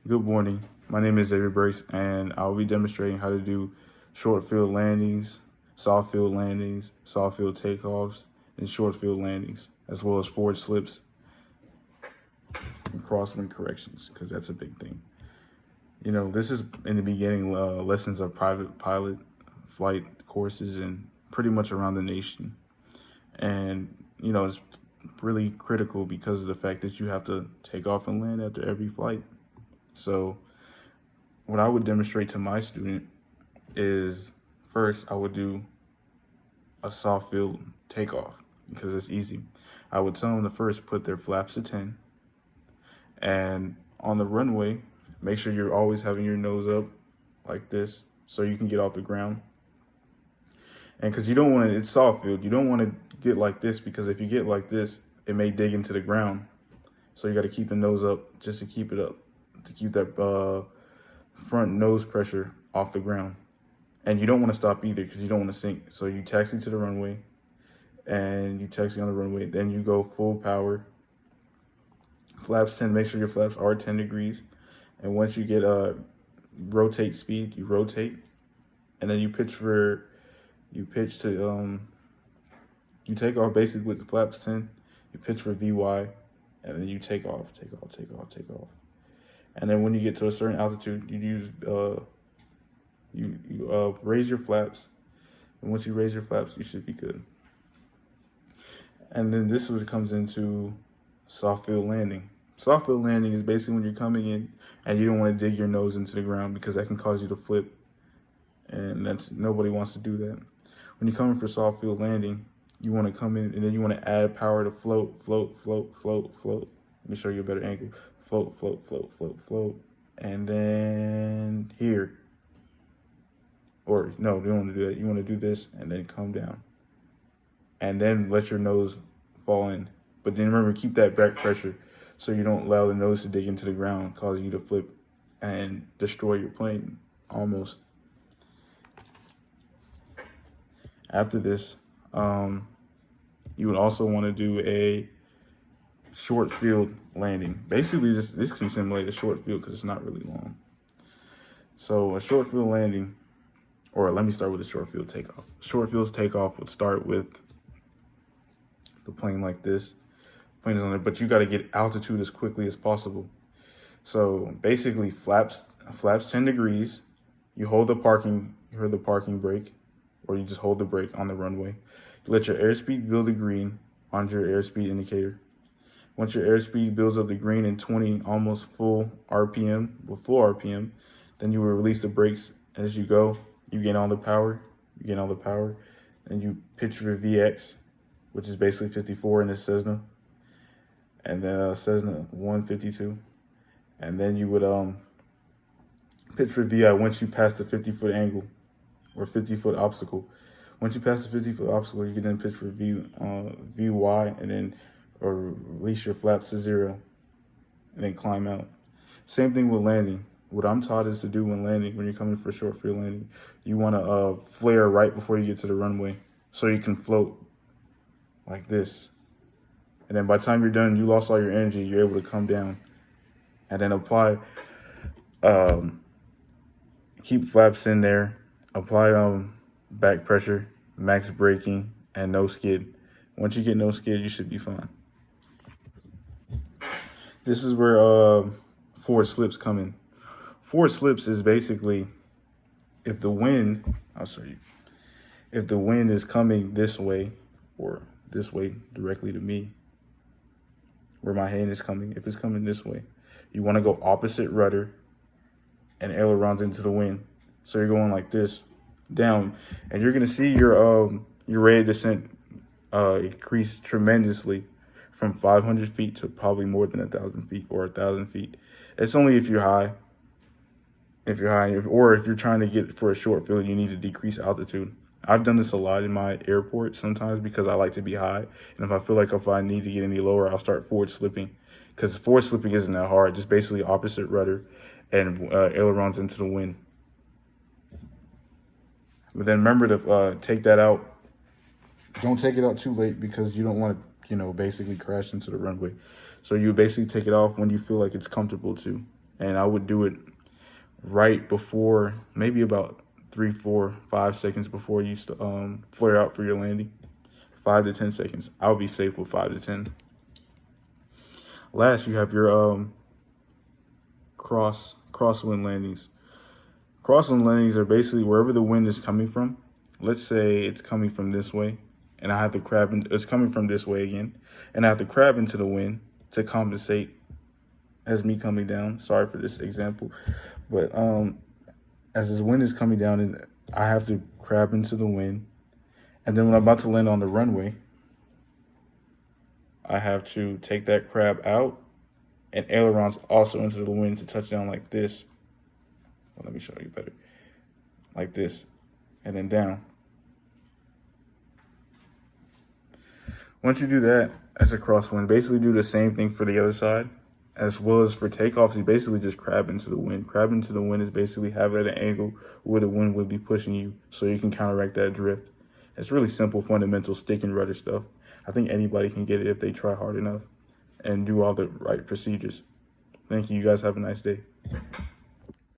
Good morning. My name is Xavier Burks, and I'll be demonstrating how to do short field landings, soft field landings, soft field takeoffs, and short field landings, as well as forward slips and crosswind corrections, because that's a big thing. This is in the beginning lessons of private pilot flight courses and pretty much around the nation. And, it's really critical because of the fact that you have to take off and land after every flight. So what I would demonstrate to my student is first I would do a soft field takeoff because it's easy. I would tell them to first put their flaps to 10, and on the runway, make sure you're always having your nose up like this so you can get off the ground. And because you don't want it's soft field, you don't want to get like this, because if you get like this, it may dig into the ground. So you got to keep the nose up just to keep it up, to keep that front nose pressure off the ground. And you don't want to stop either because you don't want to sink. So you taxi to the runway, and you taxi on the runway. Then you go full power. Flaps 10, make sure your flaps are 10 degrees. And once you get rotate speed, you rotate. And then you take off basically with the flaps 10. You pitch for VY, and then you take off. And then when you get to a certain altitude, you use you raise your flaps, and once you raise your flaps, you should be good. And then this is what comes into soft field landing. Soft field landing is basically when you're coming in and you don't want to dig your nose into the ground because that can cause you to flip, and nobody wants to do that. When you're coming for soft field landing, you want to come in and then you want to add power to float. Let me show you a better angle. Float. And then here. Or no, you don't want to do that. You want to do this and then come down. And then let your nose fall in. But then remember, keep that back pressure so you don't allow the nose to dig into the ground, causing you to flip and destroy your plane almost. After this, you would also want to do a short field landing. Basically, this can simulate a short field because it's not really long. So a short field landing, or let me start with a short field takeoff. Short field takeoff would start with the plane like this. Plane is on there, but you got to get altitude as quickly as possible. So basically, flaps 10 degrees. You hold the parking brake, or you just hold the brake on the runway. You let your airspeed build the green on your airspeed indicator. Once your airspeed builds up the green in 20, almost full RPM, then you will release the brakes as you go. You gain all the power, and you pitch your VX, which is basically 54 in the Cessna, and then Cessna 152. And then you would pitch for VI once you pass the 50-foot angle or 50-foot obstacle. Once you pass the 50-foot obstacle, you can then pitch for VY and then release your flaps to 0 and then climb out. Same thing with landing. What I'm taught is to do when landing, when you're coming for short field landing, you want to flare right before you get to the runway so you can float like this. And then by the time you're done, you lost all your energy, you're able to come down and then apply, keep flaps in there, apply back pressure, max braking, and no skid. Once you get no skid, you should be fine. This is where forward slips come in. Forward slips is basically if the wind is coming this way or this way directly to me, where my hand is coming, if it's coming this way, you want to go opposite rudder and ailerons into the wind. So you're going like this down, and you're going to see your rate of descent increase tremendously from 500 feet to probably more than 1,000 feet or 1,000 feet. It's only if you're high. Or if you're trying to get for a short field, you need to decrease altitude. I've done this a lot in my airport sometimes because I like to be high. And if I feel like if I need to get any lower, I'll start forward slipping. Because forward slipping isn't that hard. Just basically opposite rudder and ailerons into the wind. But then remember to take that out. Don't take it out too late because you don't want to, basically crash into the runway. So you basically take it off when you feel like it's comfortable to. And I would do it right before, maybe about 3, 4, 5 seconds before you flare out for your landing. 5 to 10 seconds. I would be safe with 5 to 10. Last, you have your crosswind landings. Crosswind landings are basically wherever the wind is coming from. Let's say it's coming from this way, and I have to crab in, it's coming from this way again, and I have to crab into the wind to compensate as me coming down. Sorry for this example, but as this wind is coming down, and I have to crab into the wind, and then when I'm about to land on the runway, I have to take that crab out and ailerons also into the wind to touch down like this. Well, let me show you better. Like this, and then down. Once you do that, as a crosswind, basically do the same thing for the other side. As well as for takeoffs, you basically just crab into the wind. Crab into the wind is basically have it at an angle where the wind would be pushing you so you can counteract that drift. It's really simple, fundamental stick and rudder stuff. I think anybody can get it if they try hard enough and do all the right procedures. Thank you. You guys have a nice day.